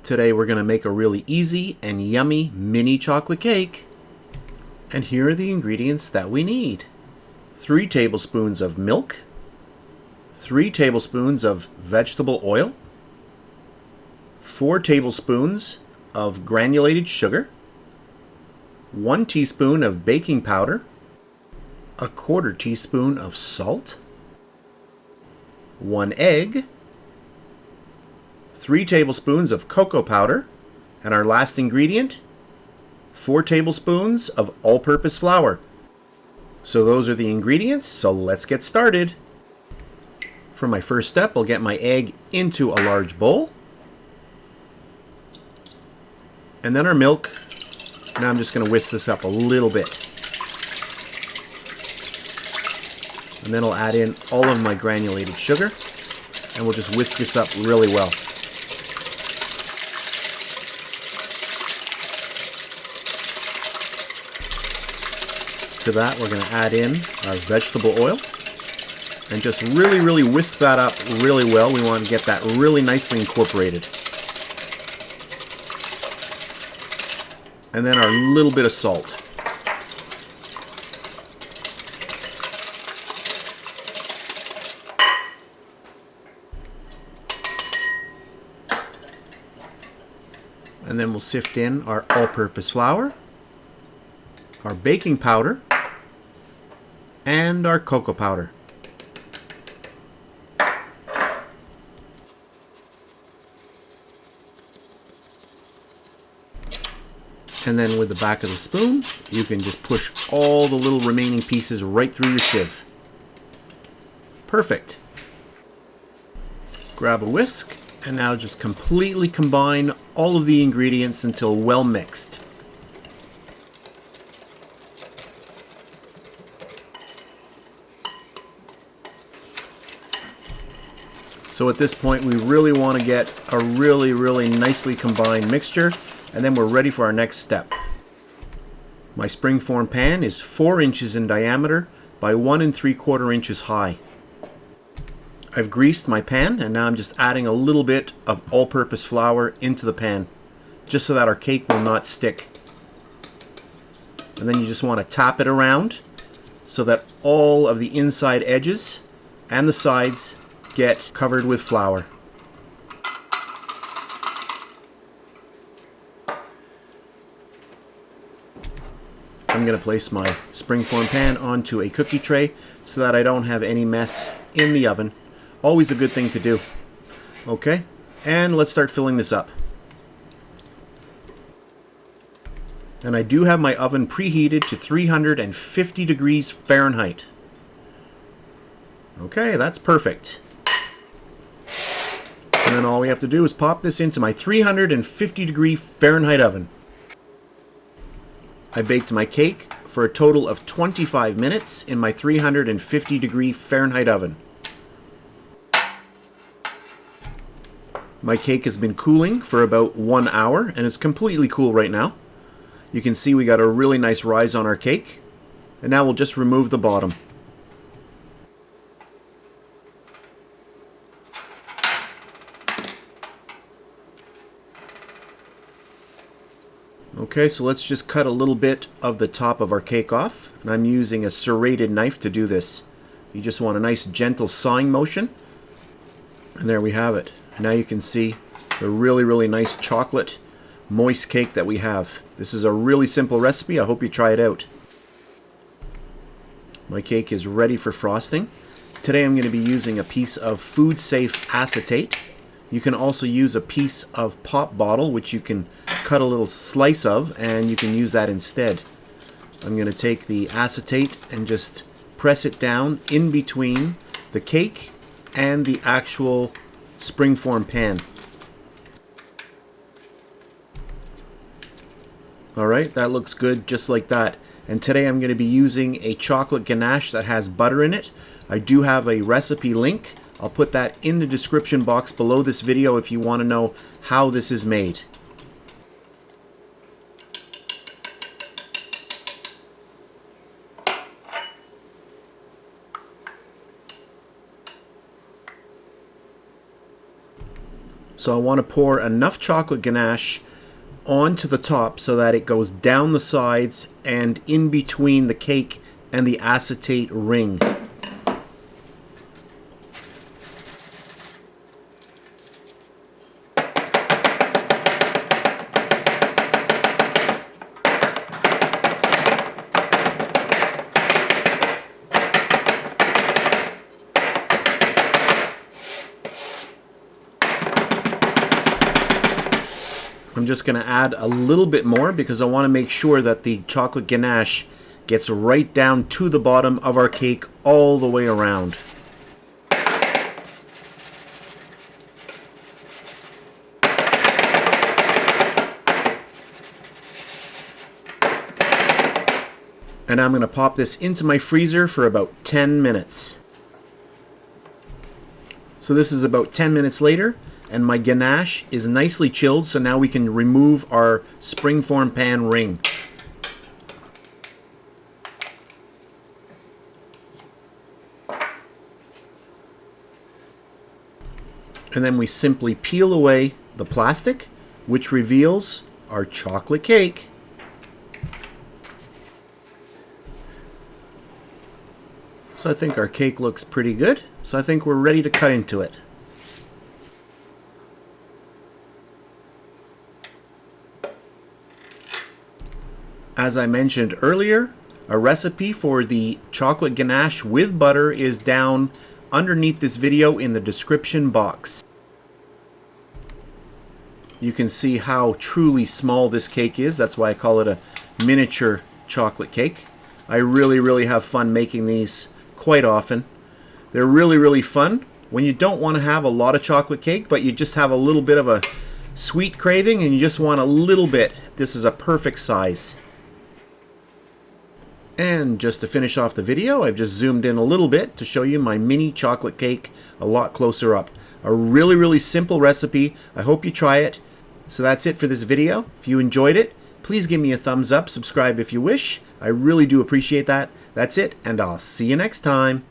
Today we're going to make a really easy and yummy mini chocolate cake. And here are the ingredients that we need. 3 tablespoons of milk, 3 tablespoons of vegetable oil, 4 tablespoons of granulated sugar, 1 teaspoon of baking powder, 1/4 teaspoon of salt, 1 egg, 3 tablespoons of cocoa powder, and our last ingredient, 4 tablespoons of all-purpose flour. So those are the ingredients, so let's get started. For my first step, I'll get my egg into a large bowl. And then our milk. Now I'm just going to whisk this up a little bit. And then I'll add in all of my granulated sugar. And we'll just whisk this up really well. To that, we're going to add in our vegetable oil and just really whisk that up really well. We want to get that really nicely incorporated. And then our little bit of salt. And then we'll sift in our all-purpose flour, our baking powder, and our cocoa powder. And then with the back of the spoon, you can just push all the little remaining pieces right through your sieve. Perfect. Grab a whisk, and now just completely combine all of the ingredients until well mixed. So at this point, we really want to get a really nicely combined mixture, and then we're ready for our next step. My springform pan is 4 inches in diameter by 1 3/4 inches high. I've greased my pan, and now I'm just adding a little bit of all-purpose flour into the pan, just so that our cake will not stick. And then you just want to tap it around so that all of the inside edges and the sides get covered with flour. I'm going to place my springform pan onto a cookie tray so that I don't have any mess in the oven. Always a good thing to do. Okay, and let's start filling this up. And I do have my oven preheated to 350 degrees Fahrenheit. Okay, that's perfect. And then all we have to do is pop this into my 350 degree Fahrenheit oven. I baked my cake for a total of 25 minutes in my 350 degree Fahrenheit oven. My cake has been cooling for about 1 hour and it's completely cool right now. You can see we got a really nice rise on our cake. And now we'll just remove the bottom. Okay, so let's just cut a little bit of the top of our cake off. And I'm using a serrated knife to do this. You just want a nice gentle sawing motion. And there we have it. And now you can see the really nice chocolate moist cake that we have. This is a really simple recipe. I hope you try it out. My cake is ready for frosting. Today I'm going to be using a piece of food safe acetate. You can also use a piece of pop bottle, which you can cut a little slice of, and you can use that instead. I'm going to take the acetate and just press it down in between the cake and the actual springform pan. Alright, that looks good just like that. And today I'm going to be using a chocolate ganache that has butter in it. I do have a recipe link. I'll put that in the description box below this video if you want to know how this is made. So I want to pour enough chocolate ganache onto the top so that it goes down the sides and in between the cake and the acetate ring. I'm just going to add a little bit more because I want to make sure that the chocolate ganache gets right down to the bottom of our cake all the way around. And I'm going to pop this into my freezer for about 10 minutes. So this is about 10 minutes later, and my ganache is nicely chilled, so now we can remove our springform pan ring. And then we simply peel away the plastic, which reveals our chocolate cake. So I think our cake looks pretty good, so I think we're ready to cut into it. As I mentioned earlier, a recipe for the chocolate ganache with butter is down underneath this video in the description box. You can see how truly small this cake is. That's why I call it a miniature chocolate cake. I really have fun making these quite often. They're really fun when you don't want to have a lot of chocolate cake, but you just have a little bit of a sweet craving and you just want a little bit. This is a perfect size. And just to finish off the video, I've just zoomed in a little bit to show you my mini chocolate cake a lot closer up. A really simple recipe. I hope you try it. So that's it for this video. If you enjoyed it, please give me a thumbs up, subscribe if you wish. I really do appreciate that. That's it, and I'll see you next time.